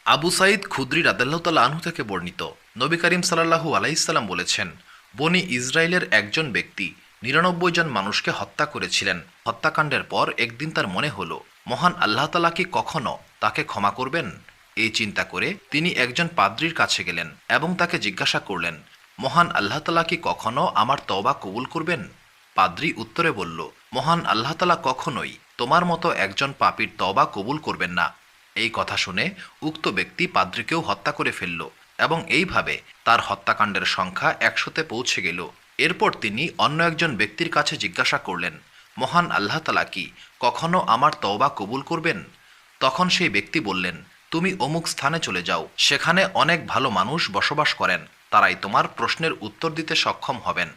আবু সাঈদ খুদরি রাদিয়াল্লাহু তাআলা আনহু থেকে বর্ণিত, নবী করিম সাল্লাল্লাহু আলাইহি সাল্লাম বলেছেন, বনি ইসরায়েলের একজন ব্যক্তি ৯৯ জন মানুষকে হত্যা করেছিলেন। হত্যাকাণ্ডের পর একদিন তার মনে হলো, মহান আল্লাহ তাআলা কি কখনো তাকে ক্ষমা করবেন? এই চিন্তা করে তিনি একজন পাদ্রীর কাছে গেলেন এবং তাকে জিজ্ঞাসা করলেন, মহান আল্লাহ তাআলা কি কখনো আমার তওবা কবুল করবেন? পাদ্রী উত্তরে বলল, মহান আল্লাহ তাআলা কখনোই তোমার মতো একজন পাপীর তওবা কবুল করবেন না। এই কথা শুনে উক্ত ব্যক্তি পাদ্রীকেও হত্যা করে ফেলল এবং এইভাবে তার হত্যাকাণ্ডের সংখ্যা ১০০-তে পৌঁছে গেল। এরপর তিনি অন্য একজন ব্যক্তির কাছে জিজ্ঞাসা করলেন, মহান আল্লাহ তাআলা কি কখনো আমার তওবা কবুল করবেন? তখন সেই ব্যক্তি বললেন, তুমি অমুক স্থানে চলে যাও, সেখানে অনেক ভালো মানুষ বসবাস করেন, তারাই তোমার প্রশ্নের উত্তর দিতে সক্ষম হবেন।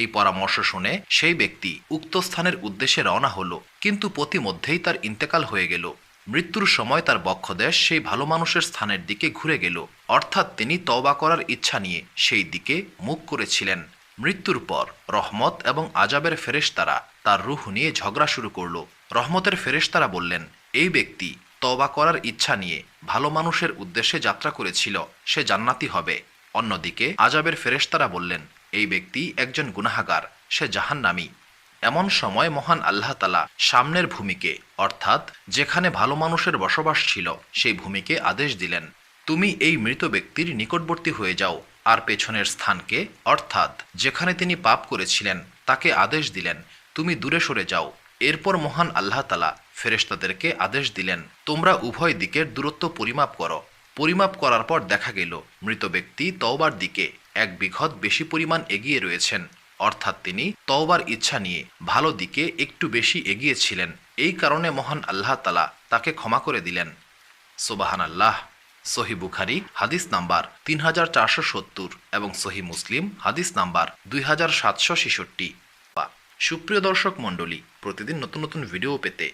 এই পরামর্শ শুনে সেই ব্যক্তি উক্ত স্থানের উদ্দেশ্যে রওনা হলো, কিন্তু পথিমধ্যেই তার ইন্তেকাল হয়ে গেল। মৃত্যুর সময় তার বক্ষদেশ সেই ভালো মানুষের স্থানের দিকে ঘুরে গেল, অর্থাৎ তিনি তওবা করার ইচ্ছা নিয়ে সেই দিকে মুখ করেছিলেন। মৃত্যুর পর রহমত এবং আজাবের ফেরেশতারা তার রূহ নিয়ে ঝগড়া শুরু করল। রহমতের ফেরেশতারা বললেন, এই ব্যক্তি তওবা করার ইচ্ছা নিয়ে ভালো মানুষের উদ্দেশ্যে যাত্রা করেছিল, সে জান্নাতি হবে। অন্যদিকে আজাবের ফেরেশতারা বললেন, এই ব্যক্তি একজন গুনাহগার, সে জাহান্নামী। এমন সময় মহান আল্লাহ তাআলা সামনের ভূমিকে, অর্থাৎ যেখানে ভালো মানুষের বসবাস ছিল, সেই ভূমিকে আদেশ দিলেন, তুমি এই মৃত ব্যক্তির নিকটবর্তী হয়ে যাও। আর পেছনের স্থানকে, অর্থাৎ যেখানে তিনি পাপ করেছিলেন, তাকে আদেশ দিলেন, তুমি দূরে সরে যাও। এরপর মহান আল্লাহ তাআলা ফেরেশতাদেরকে আদেশ দিলেন, তোমরা উভয় দিকের দূরত্ব পরিমাপ করো। পরিমাপ করার পর দেখা গেল মৃত ব্যক্তি তওবার দিকে ১ বিঘত বেশি পরিমাণ এগিয়ে রয়েছেন, অর্থাৎ তিনি তওবার ইচ্ছা নিয়ে ভালো দিকে একটু বেশি এগিয়েছিলেন। এই কারণে মহান আল্লাহ তাআলা তাকে ক্ষমা করে দিলেন। সুবহানাল্লাহ। সহিহ বুখারী হাদিস নাম্বার ৩৪৭০ এবং সহিহ মুসলিম হাদিস নাম্বার ২৭৬৬। সুপ্রিয় দর্শক মণ্ডলী, প্রতিদিন নতুন নতুন ভিডিও পেতে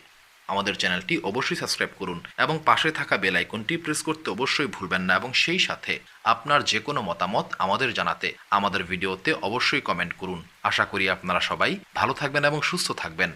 আমাদের চ্যানেলটি অবশ্যই সাবস্ক্রাইব করুন এবং পাশে থাকা বেল আইকনটি প্রেস করতে অবশ্যই ভুলবেন না, এবং সেই সাথে আপনার যে কোনো মতামত আমাদের জানাতে আমাদের ভিডিওতে অবশ্যই কমেন্ট করুন। আশা করি আপনারা সবাই ভালো থাকবেন এবং সুস্থ থাকবেন।